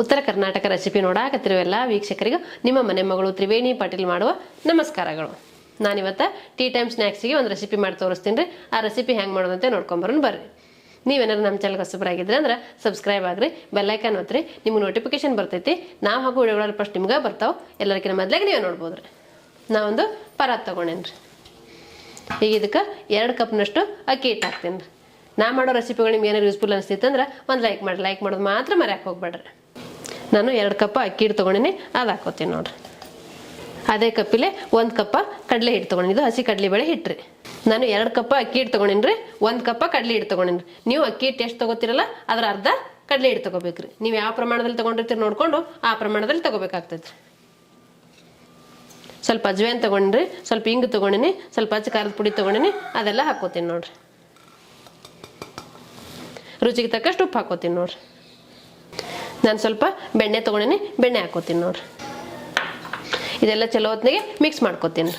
ಉತ್ತರ ಕರ್ನಾಟಕ ರೆಸಿಪಿ ನೋಡಾಕತ್ತಿರುವ ಎಲ್ಲ ವೀಕ್ಷಕರಿಗೂ ನಿಮ್ಮ ಮನೆ ಮಗಳು ತ್ರಿವೇಣಿ ಪಾಟೀಲ್ ಮಾಡುವ ನಮಸ್ಕಾರಗಳು. ನಾನಿವತ್ತು ಟೀ ಟೈಮ್ ಸ್ನ್ಯಾಕ್ಸಿಗೆ ಒಂದು ರೆಸಿಪಿ ಮಾಡಿ ತೋರಿಸ್ತೀನಿ ರೀ. ಆ ರೆಸಿಪಿ ಹೆಂಗೆ ಮಾಡೋದಂತೆ ನೋಡ್ಕೊಂಬರೋಣ ಬರ್ರಿ. ನೀವೇನಾದ್ರು ನಮ್ಮ ಚಾನಲ್ಗೆ ಹೊಸಬರಾಗಿದ್ರೆ ಅಂದ್ರೆ ಸಬ್ಸ್ಕ್ರೈಬ್ ಆಗ್ರಿ, ಬೆಲ್ಲೈಕನ್ ಒತ್ತಿರಿ, ನಿಮ್ಗೆ ನೋಟಿಫಿಕೇಶನ್ ಬರ್ತೈತಿ. ನಾವು ಹಾಗೂ ವಿಡಿಯೋಗಳಲ್ಲಿ ಫಸ್ಟ್ ನಿಮ್ಗೆ ಬರ್ತಾವೆ. ಎಲ್ಲರಿಗಿಂತ ಮೊದಲಾಗಿ ನೀವೇ ನೋಡ್ಬೋದು ರೀ. ನಾವೊಂದು ಪರಾತ್ ತೊಗೊಂಡೇನಿ ರೀ. ಈಗ ಇದಕ್ಕೆ 2 ಕಪ್ನಷ್ಟು ಅಕ್ಕಿ ಹಿಟ್ಟು ಹಾಕ್ತೀನಿ ರೀ. ನಾ ಮಾಡೋ ರೆಸಿಪಿಗಳು ನಿಮ್ಗೆ ಏನಾರು ಯೂಸ್ಫುಲ್ ಅನಿಸ್ತಿತ್ತು ಅಂದ್ರೆ ಒಂದು ಲೈಕ್ ಮಾಡೋದು ಮಾತ್ರ ಮರ್ಯಾಕೆ ಹೋಗ್ಬೇಡ್ರಿ. ನಾನು 2 ಕಪ್ ಅಕ್ಕಿ ಹಿಟ್ಟು ತೊಗೊಂಡಿನಿ, ಅದು ಹಾಕೋತೀನಿ ನೋಡ್ರಿ. ಅದೇ ಕಪ್ಪಿಲೆ 1 ಕಪ್ ಕಡಲೆ ಹಿಟ್ಟು ತೊಗೊಂಡಿದ್ದು, ಹಸಿ ಕಡಲೆ ಬೇಳೆ ಹಿಟ್ಟು ರೀ. ನಾನು 2 ಕಪ್ ಅಕ್ಕಿ ಹಿಟ್ಟು ತೊಗೊಂಡಿನಿ ರೀ, 1 ಕಪ್ ಕಡಲೆ ಹಿಟ್ಟು ತೊಗೊಂಡಿನಿ. ನೀವು ಅಕ್ಕಿ ಹಿಟ್ಟು ಎಷ್ಟು ತೊಗೋತಿರಲ್ಲ ಅದ್ರ ಅರ್ಧ ಕಡಲೆ ಹಿಟ್ಟು ತೊಗೋಬೇಕ್ರಿ. ನೀವು ಯಾವ ಪ್ರಮಾಣದಲ್ಲಿ ತೊಗೊಂಡಿರ್ತೀರಿ ನೋಡ್ಕೊಂಡು ಆ ಪ್ರಮಾಣದಲ್ಲಿ ತೊಗೋಬೇಕಾಗ್ತೈತ್ರಿ. ಸ್ವಲ್ಪ ಅಜ್ವೇನ್ ತೊಗೊಂಡ್ರಿ, ಸ್ವಲ್ಪ ಹಿಂಗು ತೊಗೊಂಡಿನಿ, ಸ್ವಲ್ಪ ಅಚ್ಚ ಖಾರದ ಪುಡಿ ತೊಗೊಂಡಿನಿ, ಅದೆಲ್ಲ ಹಾಕೋತೀನಿ ನೋಡ್ರಿ. ರುಚಿಗೆ ತಕ್ಕಷ್ಟು ಉಪ್ಪು ಹಾಕೋತೀನಿ ನೋಡ್ರಿ. ನಾನು ಸ್ವಲ್ಪ ಬೆಣ್ಣೆ ತೊಗೊಂಡಿನಿ, ಬೆಣ್ಣೆ ಹಾಕೋತೀನಿ ನೋಡ್ರಿ. ಇದೆಲ್ಲ ಚಲೋ ಹೊತ್ತಿಗೆ ಮಿಕ್ಸ್ ಮಾಡ್ಕೋತೀನಿ.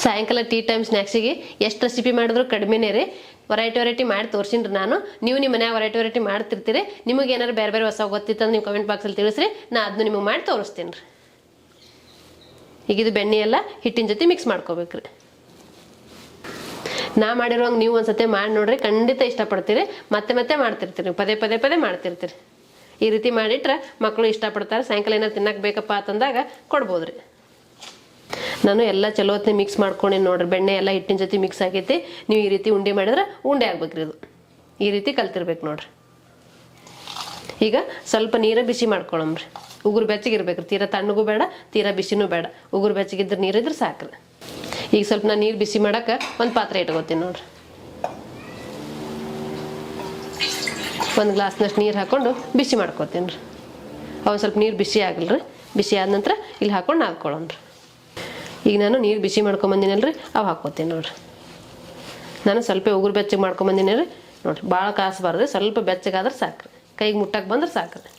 ಸಾಯಂಕಾಲ ಟೀ ಟೈಮ್ ಸ್ನ್ಯಾಕ್ಸಿಗೆ ಎಷ್ಟು ರೆಸಿಪಿ ಮಾಡಿದ್ರು ಕಡಿಮೆನೇ ರೀ. ವೆರೈಟಿ ಮಾಡಿ ತೋರಿಸಿನ್ರಿ ನಾನು. ನೀವು ನಿಮ್ಮ ಮನ್ಯಾಗ ವೆರೈಟಿ ಮಾಡ್ತಿರ್ತೀರಿ. ನಿಮಗೆ ಏನಾರು ಬೇರೆ ಹೊಸ ಗೊತ್ತಿತ್ತಂದ್ರೆ ನೀವು ಕಮೆಂಟ್ ಬಾಕ್ಸಲ್ಲಿ ತಿಳಿಸ್ರಿ, ನಾ ಅದನ್ನು ನಿಮಗೆ ಮಾಡಿ ತೋರಿಸ್ತೀನಿ ರೀ. ಈಗ ಇದು ಬೆಣ್ಣೆ ಎಲ್ಲ ಹಿಟ್ಟಿನ ಜೊತೆ ಮಿಕ್ಸ್ ಮಾಡ್ಕೋಬೇಕ್ರಿ. ನಾ ಮಾಡಿರೋಂಗೆ ನೀವು ಒಂದ್ಸತಿ ಮಾಡಿ ನೋಡ್ರಿ, ಖಂಡಿತ ಇಷ್ಟಪಡ್ತೀರಿ. ಮತ್ತೆ ಮಾಡ್ತಿರ್ತೀರಿ, ಪದೇ ಮಾಡ್ತಿರ್ತೀರಿ. ಈ ರೀತಿ ಮಾಡಿಟ್ರೆ ಮಕ್ಕಳು ಇಷ್ಟಪಡ್ತಾರೆ. ಸಾಯಂಕಾಲ ಏನಾರು ತಿನ್ನಕ್ಕೆ ಬೇಕಪ್ಪ ಅಂತಂದಾಗ ಕೊಡ್ಬೋದು ರೀ. ನಾನು ಎಲ್ಲ ಚಲೋ ಹೊತ್ತಿಗೆ ಮಿಕ್ಸ್ ಮಾಡ್ಕೊಂಡು ನೋಡ್ರಿ. ಬೆಣ್ಣೆ ಎಲ್ಲ ಹಿಟ್ಟಿನ ಜೊತೆ ಮಿಕ್ಸ್ ಆಗೈತಿ. ನೀವು ಈ ರೀತಿ ಉಂಡೆ ಮಾಡಿದ್ರೆ ಉಂಡೆ ಆಗ್ಬೇಕ್ರಿ. ಇದು ಈ ರೀತಿ ಕಲ್ತಿರ್ಬೇಕು ನೋಡ್ರಿ. ಈಗ ಸ್ವಲ್ಪ ನೀರು ಬಿಸಿ ಮಾಡ್ಕೊಳಮ್ರಿ. ಉಗುರು ಬೆಚ್ಚಗಿರ್ಬೇಕ್ರಿ. ತೀರಾ ತಣ್ಣಗೂ ಬೇಡ, ತೀರಾ ಬಿಸಿನೂ ಬೇಡ. ಉಗುರು ಬೆಚ್ಚಗಿದ್ರೆ ನೀರಿದ್ರೆ ಸಾಕ್ರಿ. ಈಗ ಸ್ವಲ್ಪ ನಾನು ನೀರು ಬಿಸಿ ಮಾಡಕ್ಕೆ ಒಂದು ಪಾತ್ರೆ ಇಟ್ಕೋತೀನಿ ನೋಡ್ರಿ. 1 ಗ್ಲಾಸ್ನಷ್ಟು ನೀರು ಹಾಕ್ಕೊಂಡು ಬಿಸಿ ಮಾಡ್ಕೋತೀನಿ ರೀ. ಅವು ಸ್ವಲ್ಪ ನೀರು ಬಿಸಿ ಆಗಲ್ರಿ. ಬಿಸಿ ಆದ ನಂತರ ಇಲ್ಲಿ ಹಾಕ್ಕೊಂಡು ನಾದ್ಕೊಳ್ಳೋಣ್ರಿ. ಈಗ ನಾನು ನೀರು ಬಿಸಿ ಮಾಡ್ಕೊಂಬಂದಿನಲ್ರಿ, ಅವು ಹಾಕ್ಕೋತೀನಿ ನೋಡ್ರಿ. ನಾನು ಸ್ವಲ್ಪ ಉಗುರು ಬೆಚ್ಚಗೆ ಮಾಡ್ಕೊಂಬಂದಿನಿ ರೀ ನೋಡ್ರಿ. ಭಾಳ ಕಾಸಬಾರ್ದು, ಸ್ವಲ್ಪ ಬೆಚ್ಚಗಾದ್ರೆ ಸಾಕ್ರಿ. ಕೈಗೆ ಮುಟ್ಟಕ್ಕೆ ಬಂದ್ರೆ ಸಾಕ್ರಿ.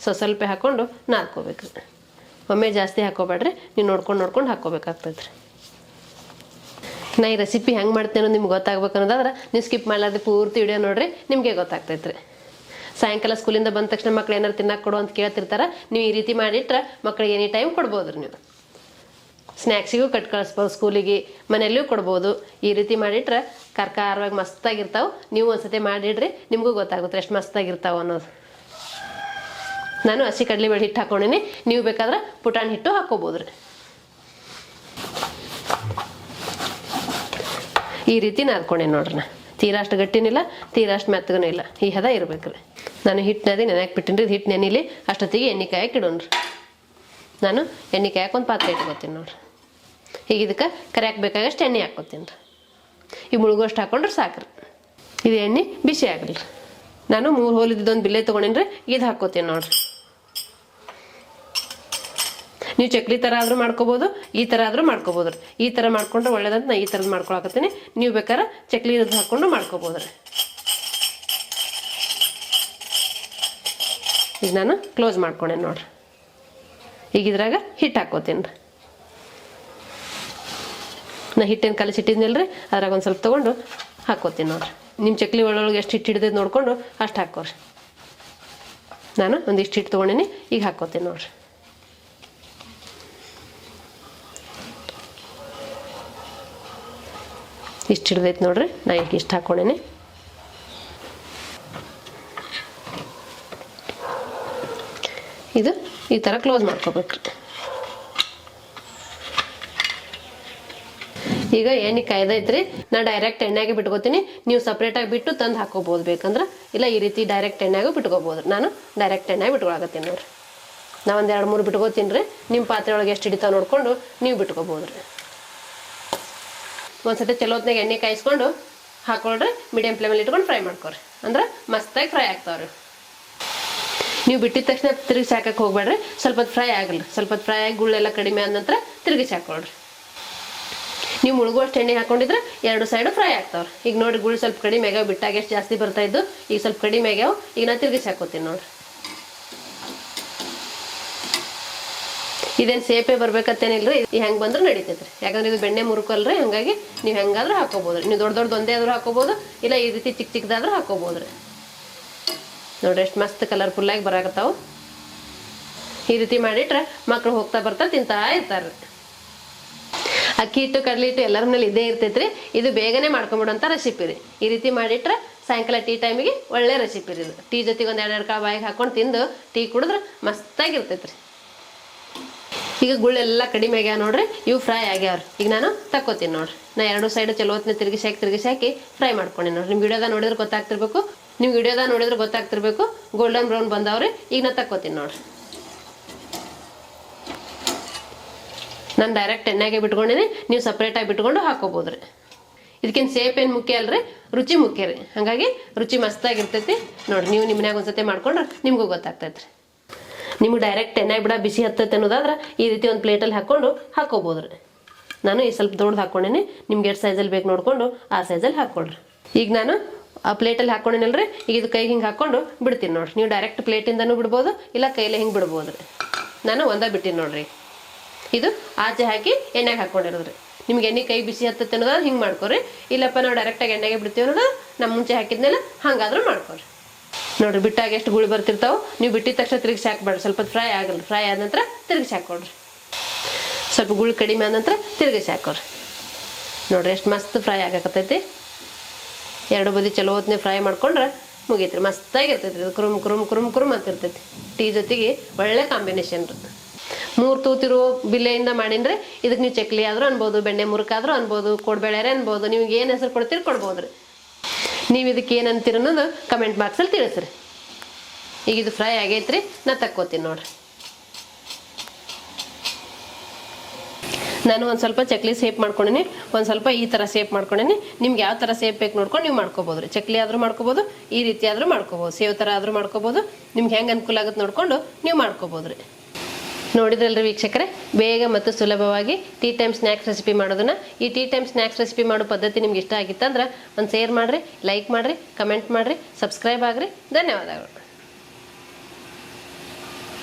ಸ್ವಲ್ಪ ಹಾಕ್ಕೊಂಡು ನಾದ್ಕೋಬೇಕ್ರಿ. ಒಮ್ಮೆ ಜಾಸ್ತಿ ಹಾಕೋಬೇಡ್ರಿ, ನೀವು ನೋಡ್ಕೊಂಡು ಹಾಕ್ಕೋಬೇಕಾಗ್ತೈತ್ರಿ. ನಾ ಈ ರೆಸಿಪಿ ಹೆಂಗೆ ಮಾಡ್ತೀನಿ ಅನ್ನೋದು ನಿಮ್ಗೆ ಗೊತ್ತಾಗ್ಬೇಕು ಅನ್ನೋದಾದ್ರೆ ನೀವು ಸ್ಕಿಪ್ ಮಾಡಲಾರ್ದೆ ಪೂರ್ತಿ ವಿಡಿಯೋ ನೋಡ್ರಿ, ನಿಮಗೆ ಗೊತ್ತಾಗ್ತೈತ್ರಿ. ಸಾಯಂಕಾಲ ಸ್ಕೂಲಿಂದ ಬಂದ ತಕ್ಷಣ ಮಕ್ಳು ಏನಾರು ತಿನ್ನಕ್ಕೆ ಕೊಡು ಅಂತ ಕೇಳ್ತಿರ್ತಾರೆ. ನೀವು ಈ ರೀತಿ ಮಾಡಿಟ್ರೆ ಮಕ್ಳಿಗೆ ಎನಿ ಟೈಮ್ ಕೊಡ್ಬೋದ್ರಿ. ನೀವು ಸ್ನ್ಯಾಕ್ಸಿಗೂ ಕಟ್ ಕಳಿಸ್ಬೋದು, ಸ್ಕೂಲಿಗೆ ಮನೆಯಲ್ಲೂ ಕೊಡ್ಬೋದು. ಈ ರೀತಿ ಮಾಡಿಟ್ರೆ ಖಾರವಾಗಿ ಮಸ್ತಾಗಿರ್ತಾವೆ. ನೀವು ಒಂದ್ಸತಿ ಮಾಡಿಡ್ರಿ, ನಿಮಗೂ ಗೊತ್ತಾಗುತ್ತೆ ಎಷ್ಟು ಮಸ್ತಾಗಿರ್ತಾವೆ ಅನ್ನೋದು. ನಾನು ಹಸಿ ಕಡಲೆಬೇಳೆ ಹಿಟ್ಟು ಹಾಕೊಂಡಿನಿ. ನೀವು ಬೇಕಾದ್ರೆ ಪುಟಾಣಿ ಹಿಟ್ಟು ಹಾಕೋಬೋದ್ರಿ. ಈ ರೀತಿ ನಾದ್ಕೊಂಡೆ ನೋಡ್ರಿ. ನಾ ತೀರಾ ಅಷ್ಟು ಗಟ್ಟಿನಿಲ್ಲ, ತೀರಾ ಅಷ್ಟು ಮೆತ್ತಗೂ ಇಲ್ಲ. ಈ ಹದ ಇರ್ಬೇಕ್ರಿ. ನಾನು ಹಿಟ್ಟಿನದಿ ನೆನೆಯಾಕೆ ಬಿಟ್ಟಿನಿ ರೀ. ಹಿಟ್ಟು ನೆನಿಲಿ ಅಷ್ಟೊತ್ತಿಗೆ ಎಣ್ಣೆ ಕಾಯಕ್ಕೆ ಇಡೋಣ್ರಿ. ನಾನು ಎಣ್ಣೆ ಕಾಯಕ್ಕೆ ಒಂದು ಪಾತ್ರೆ ಇಟ್ಕೋತೀನಿ ನೋಡ್ರಿ. ಈಗ ಇದಕ್ಕೆ ಕರಿಯಾಕೆ ಬೇಕಾಗಷ್ಟು ಎಣ್ಣೆ ಹಾಕ್ಕೋತೀನಿ ರೀ. ಈ ಮುಳುಗೋಷ್ಟು ಹಾಕೊಂಡ್ರೆ ಸಾಕ್ರಿ. ಇದು ಎಣ್ಣೆ ಬಿಸಿ ಆಗಲ್ರಿ. ನಾನು 3 ಹೋಲಿದ್ದೊಂದು ಬಿಲ್ಲೆ ತೊಗೊಂಡಿನಿ ರೀ. ಇದು ಹಾಕ್ಕೋತೀನಿ ನೋಡ್ರಿ. ನೀವು ಚಕ್ಲಿ ಥರ ಆದರೂ ಮಾಡ್ಕೋಬೋದು, ಈ ಥರ ಆದರೂ ಮಾಡ್ಕೋಬೋದು ರೀ. ಈ ಥರ ಮಾಡ್ಕೊಂಡ್ರೆ ಒಳ್ಳೇದಂತ ನಾ ಈ ಥರದ್ದು ಮಾಡ್ಕೊಳಕತ್ತೀನಿ. ನೀವು ಬೇಕಾದ್ರೆ ಚಕ್ಲಿ ಇರೋದು ಹಾಕ್ಕೊಂಡು ಮಾಡ್ಕೋಬೋದು ರೀ. ಈಗ ನಾನು ಕ್ಲೋಸ್ ಮಾಡ್ಕೊಂಡೆ ನೋಡ್ರಿ. ಈಗ ಇದ್ರಾಗ ಹಿಟ್ಟು ಹಾಕ್ಕೋತೀನಿ ರೀ. ನಾ ಹಿಟ್ಟೇನು ಕಲಸಿಟ್ಟಿದ್ನಲ್ಲ ರೀ, ಅದ್ರಾಗ ಒಂದು ಸ್ವಲ್ಪ ತೊಗೊಂಡು ಹಾಕ್ಕೋತೀನಿ ನೋಡ್ರಿ. ನಿಮ್ಮ ಚಕ್ಲಿ ಒಳಗೆ ಎಷ್ಟು ಹಿಟ್ಟು ಹಿಡಿದೈತೆ ನೋಡಿಕೊಂಡು ಅಷ್ಟು ಹಾಕೋರಿ. ನಾನು ಒಂದಿಷ್ಟು ಹಿಟ್ಟು ತೊಗೊಂಡಿನಿ, ಈಗ ಹಾಕ್ಕೋತೀನಿ ನೋಡ್ರಿ. ಇಷ್ಟು ಹಿಡ್ದೈತೆ ನೋಡ್ರಿ. ನಾ ಈಗ ಇಷ್ಟು ಹಾಕ್ಕೊಂಡೇನಿ. ಇದು ಈ ಥರ ಕ್ಲೋಸ್ ಮಾಡ್ಕೋಬೇಕ್ರಿ. ಈಗ ಎಣ್ಣೆ ಕಾಯ್ದೈತ್ರಿ. ನಾ ಡೈರೆಕ್ಟ್ ಎಣ್ಣೆಗೆ ಬಿಟ್ಕೋತೀನಿ. ನೀವು ಸಪ್ರೇಟಾಗಿ ಬಿಟ್ಟು ತಂದು ಹಾಕೋಬೋದು ಬೇಕಂದ್ರೆ, ಇಲ್ಲ ಈ ರೀತಿ ಡೈರೆಕ್ಟ್ ಎಣ್ಣೆಗೂ ಬಿಟ್ಕೋಬೋದು. ನಾನು ಡೈರೆಕ್ಟ್ ಎಣ್ಣೆಗೆ ಬಿಟ್ಕೊಳಕತ್ತೀನಿ ನೋಡ್ರಿ. ನಾ ಒಂದು 2-3 ಬಿಟ್ಕೋತೀನಿ ರೀ. ನಿಮ್ಮ ಪಾತ್ರೆ ಒಳಗೆ ಎಷ್ಟು ಹಿಡಿತಾವೆ ನೋಡ್ಕೊಂಡು ನೀವು ಬಿಟ್ಕೋಬೋದು ರೀ. ಒಂದ್ಸತಿ ಚಲೋ ಹೊತ್ನಾಗ ಎಣ್ಣೆ ಕಾಯಿಸ್ಕೊಂಡು ಹಾಕೊಳ್ರಿ. ಮೀಡಿಯಮ್ ಫ್ಲೇಮಲ್ಲಿ ಇಟ್ಕೊಂಡು ಫ್ರೈ ಮಾಡ್ಕೊರಿ. ಅಂದ್ರೆ ಮಸ್ತಾಗಿ ಫ್ರೈ ಆಗ್ತಾವ್ರಿ. ನೀವು ಬಿಟ್ಟಿದ ತಕ್ಷಣ ತಿರುಗಿಸಿ ಹಾಕಕ್ಕೆ ಹೋಗ್ಬೇಡ್ರಿ. ಸ್ವಲ್ಪ ಫ್ರೈ ಆಗಲ್ರಿ. ಸ್ವಲ್ಪ ಫ್ರೈ ಆಗಿ ಗುಳ್ಳೆಲ್ಲ ಕಡಿಮೆ ಆದ ನಂತರ ತಿರುಗಿಸಿ ಹಾಕೊಳ್ರಿ. ನೀವು ಮುಳುಗುವಷ್ಟು ಎಣ್ಣೆ ಹಾಕೊಂಡಿದ್ರೆ 2 ಸೈಡು ಫ್ರೈ ಆಗ್ತಾವ್ರಿ. ಈಗ ನೋಡಿ ಗುಳ್ಳು ಸ್ವಲ್ಪ ಕಡಿಮೆ ಆಗ್ಯಾವ. ಬಿಟ್ಟಾಗ ಎಷ್ಟು ಜಾಸ್ತಿ ಬರ್ತಾಯಿದ್ದು, ಈಗ ಸ್ವಲ್ಪ ಕಡಿಮೆ ಆಗ್ಯಾವ. ಈಗ ನಾನು ತಿರುಗಿಸಿ ಹಾಕೋತೀನಿ ನೋಡ್ರಿ. ಇದೇನು ಸೇಪೆ ಬರ್ಬೇಕತ್ತೇನಿಲ್ರಿ. ಇದು ಹೆಂಗೆ ಬಂದ್ರೆ ನಡೀತೈತ್ರಿ. ಯಾಕಂದ್ರೆ ಇದು ಬೆಣ್ಣೆ ಮುರುಕಲ್ರಿ. ಹಂಗಾಗಿ ನೀವು ಹೆಂಗಾದ್ರೂ ಹಾಕೋಬೋದ್ರಿ. ನೀವು ದೊಡ್ಡ ಒಂದೇ ಆದ್ರೂ ಹಾಕೋಬೋದು, ಇಲ್ಲ ಈ ರೀತಿ ಚಿಕ್ಕದಾದ್ರೂ ಹಾಕೋಬೋದ್ರಿ. ನೋಡ್ರಿ ಎಷ್ಟು ಮಸ್ತ್ ಕಲರ್ಫುಲ್ಲಾಗಿ ಬರಾಕತ್ತಾವು. ಈ ರೀತಿ ಮಾಡಿಟ್ರೆ ಮಕ್ಕಳು ಹೋಗ್ತಾ ಬರ್ತಾ ತಿಂತಾ ಇರ್ತಾರೆ. ಅಕ್ಕಿ ಹಿಟ್ಟು ಕಡಲೆ ಹಿಟ್ಟು ಎಲ್ಲರ ಮನೇಲಿ ಇದೇ ಇರ್ತೈತ್ರಿ. ಇದು ಬೇಗನೆ ಮಾಡ್ಕೊಂಬಿಡೋಂಥ ರೆಸಿಪಿ ರೀ. ಈ ರೀತಿ ಮಾಡಿಟ್ರೆ ಸಾಯಂಕಾಲ ಟೀ ಟೈಮಿಗೆ ಒಳ್ಳೆ ರೆಸಿಪಿ ರೀ ಇದು. ಟೀ ಜೊತೆಗೆ ಒಂದು 2 ಕಾಳು ಬಾಯಿಗೆ ಹಾಕೊಂಡು ತಿಂದು ಟೀ ಕುಡಿದ್ರೆ ಮಸ್ತಾಗಿರ್ತೈತ್ರಿ. ಈಗ ಗುಳ್ಳೆಲ್ಲ ಕಡಿಮೆ ಆಗ್ಯಾವ ನೋಡ್ರಿ, ಇವು ಫ್ರೈ ಆಗ್ಯಾವ್ರಿ. ಈಗ ನಾನು ತಕ್ಕೋತೀನಿ ನೋಡ್ರಿ. ನಾ 2 ಸೈಡು ಚಲೋ ಹೊತ್ತಿನ ತಿರುಗಿಸಿ ಹಾಕಿ ಫ್ರೈ ಮಾಡ್ಕೊಂಡೆ ನೋಡ್ರಿ. ನಿಮ್ಮ ವಿಡಿಯೋದಾಗ ನೋಡಿದ್ರೆ ಗೊತ್ತಾಗ್ತಿರ್ಬೇಕು. Golden brown ಬಂದವ್ರಿ. ಈಗ ನಾ ತಕ್ಕೋತೀನಿ ನೋಡ್ರಿ. ನಾನು ಡೈರೆಕ್ಟ್ ಎಣ್ಣೆಗೆ ಬಿಟ್ಕೊಂಡಿನಿ, ನೀವು ಸಪ್ರೇಟಾಗಿ ಬಿಟ್ಕೊಂಡು ಹಾಕೋಬೋದ್ರಿ. ಇದಕ್ಕಿಂತ ಸೇಪ್ ಏನು ಮುಖ್ಯ ಅಲ್ರಿ, ರುಚಿ ಮುಖ್ಯ ರೀ. ಹಾಗಾಗಿ ರುಚಿ ಮಸ್ತಾಗಿರ್ತೈತಿ ನೋಡ್ರಿ. ನೀವು ನಿಮ್ಮ ಮನ್ಯಾಗ ಒಂದ್ಸತಿ ಮಾಡ್ಕೊಂಡ್ರೆ ನಿಮಗೂ ಗೊತ್ತಾಗ್ತೈತ್ರಿ. ನಿಮ್ಗೆ ಡೈರೆಕ್ಟ್ ಎಣ್ಣೆ ಬಿಡ ಬಿಸಿ ಹತ್ತೈತೆ ಅನ್ನೋದಾದ್ರೆ ಈ ರೀತಿ ಒಂದು ಪ್ಲೇಟಲ್ಲಿ ಹಾಕೋಬೋದ್ರಿ. ನಾನು ಈ ಸ್ವಲ್ಪ ದೊಡ್ಡದು ಹಾಕ್ಕೊಂಡೇನಿ. ನಿಮ್ಗೆ ಎಷ್ಟು ಸೈಜಲ್ಲಿ ಬೇಕು ನೋಡಿಕೊಂಡು ಆ ಸೈಜಲ್ಲಿ ಹಾಕ್ಕೊಳ್ರಿ. ಈಗ ನಾನು ಆ ಪ್ಲೇಟಲ್ಲಿ ಹಾಕ್ಕೊಂಡೇನಲ್ರಿ, ಈಗ ಇದು ಕೈಗೆ ಹಿಂಗೆ ಹಾಕ್ಕೊಂಡು ಬಿಡ್ತೀನಿ ನೋಡ್ರಿ. ನೀವು ಡೈರೆಕ್ಟ್ ಪ್ಲೇಟಿಂದನೂ ಬಿಡ್ಬೋದು, ಇಲ್ಲ ಕೈಲೇ ಹಿಂಗೆ ಬಿಡ್ಬೋದ್ರಿ. ನಾನು ಒಂದೇ ಬಿಟ್ಟಿನಿ ನೋಡ್ರಿ. ಇದು ಆಚೆ ಹಾಕಿ ಎಣ್ಣೆಗೆ ಹಾಕ್ಕೊಂಡಿರೋದ್ರಿ. ನಿಮ್ಗೆ ಎಣ್ಣೆ ಕೈ ಬಿಸಿ ಹತ್ತತ್ತೆ ಅನ್ನೋದಾದ್ರೆ ಹಿಂಗೆ ಮಾಡ್ಕೊರಿ. ಇಲ್ಲಪ್ಪ ನಾವು ಡೈರೆಕ್ಟಾಗಿ ಎಣ್ಣೆಗೆ ಬಿಡ್ತೀವಿ ಅನ್ನೋದು ನಮ್ಮ ಮುಂಚೆ ಹಾಕಿದ್ಮೇಲೆ ಹಾಗಾದ್ರೂ ಮಾಡ್ಕೊರಿ. ನೋಡ್ರಿ ಬಿಟ್ಟಾಗ ಎಷ್ಟು ಗುಳಿ ಬರ್ತಿರ್ತಾವೆ. ನೀವು ಬಿಟ್ಟಿದ ತಕ್ಷಣ ತಿರುಗಿಸಿ ಹಾಕ್ಬೇಡ್ರಿ. ಸ್ವಲ್ಪ ಫ್ರೈ ಆಗಲ್ಲ. ಫ್ರೈ ಆದ ನಂತರ ತಿರುಗಿಸಿ ಹಾಕ್ಕೊಡ್ರಿ. ಸ್ವಲ್ಪ ಗುಳಿ ಕಡಿಮೆ ಆದ ನಂತರ ತಿರುಗಿಸಿ ಹಾಕೋರಿ. ನೋಡ್ರಿ ಎಷ್ಟು ಮಸ್ತ್ ಫ್ರೈ ಆಗಕತ್ತೈತಿ. 2 ಬದಿ ಚಲೋ ಹೊತ್ತಿನ ಫ್ರೈ ಮಾಡ್ಕೊಂಡ್ರೆ ಮುಗೀತ್ರಿ. ಮಸ್ತಾಗಿರ್ತೈತಿ ಇದು. ಕುರುಮ್ ಅಂತಿರ್ತೈತಿ. ಟೀ ಜೊತೆಗೆ ಒಳ್ಳೆ ಕಾಂಬಿನೇಷನ್ ರೀ. 3 ತೂತಿರೋ ಬಿಲ್ಲೆಯಿಂದ ಮಾಡೀನ್ರಿ. ಇದಕ್ಕೆ ನೀವು ಚಕ್ಲಿ ಆದರೂ ಅನ್ಬೋದು, ಬೆಣ್ಣೆ ಮುರುಕಾದ್ರೂ ಅನ್ಬೋದು, ಕೋಡ್ಬೇಳೆರೆ ಅನ್ಬೋದು. ನಿಮ್ಗೆ ಏನು ಹೆಸರು ಕೊಡ್ಬೋದ್ರಿ. ನೀವು ಇದಕ್ಕೆ ಏನು ಅಂತೀರ ಅನ್ನೋದು ಕಮೆಂಟ್ ಬಾಕ್ಸಲ್ಲಿ ತಿಳಿಸ್ರಿ. ಈಗ ಇದು ಫ್ರೈ ಆಗೈತ್ರಿ. ನಾ ತಕ್ಕೋತೀನಿ ನೋಡ್ರಿ. ನಾನು ಒಂದು ಸ್ವಲ್ಪ ಚಕ್ಲಿ ಸೇಪ್ ಮಾಡ್ಕೊಂಡಿನಿ, ಒಂದು ಸ್ವಲ್ಪ ಈ ಥರ ಸೇಪ್ ಮಾಡ್ಕೊಂಡಿನಿ. ನಿಮ್ಗೆ ಯಾವ ಥರ ಸೇಪ್ ಬೇಕು ನೋಡ್ಕೊಂಡು ನೀವು ಮಾಡ್ಕೋಬೋದು ರೀ. ಚಕ್ಲಿ ಆದರೂ ಮಾಡ್ಕೋಬೋದು, ಈ ರೀತಿ ಆದರೂ ಮಾಡ್ಕೋಬೋದು, ಸೇವ್ ಥರ ಆದರೂ ಮಾಡ್ಕೋಬೋದು. ನಿಮ್ಗೆ ಹೆಂಗೆ ಅನುಕೂಲ ಆಗುತ್ತೆ ನೋಡ್ಕೊಂಡು ನೀವು ಮಾಡ್ಕೋಬೋದು ರೀ. ನೋಡಿದ್ರಲ್ರಿ ವೀಕ್ಷಕರೇ, ಬೇಗ ಮತ್ತು ಸುಲಭವಾಗಿ ಟೀ ಟೈಮ್ ಸ್ನ್ಯಾಕ್ಸ್ ರೆಸಿಪಿ ಮಾಡೋದನ್ನ. ಈ ಟೀ ಟೈಮ್ ಸ್ನ್ಯಾಕ್ಸ್ ರೆಸಿಪಿ ಮಾಡೋ ಪದ್ಧತಿ ನಿಮ್ಗೆ ಇಷ್ಟ ಆಗಿತ್ತಂದ್ರೆ ಒಂದು ಶೇರ್ ಮಾಡಿರಿ, ಲೈಕ್ ಮಾಡಿರಿ, ಕಮೆಂಟ್ ಮಾಡಿರಿ, ಸಬ್ಸ್ಕ್ರೈಬ್ ಆಗಿರಿ. ಧನ್ಯವಾದಗಳು.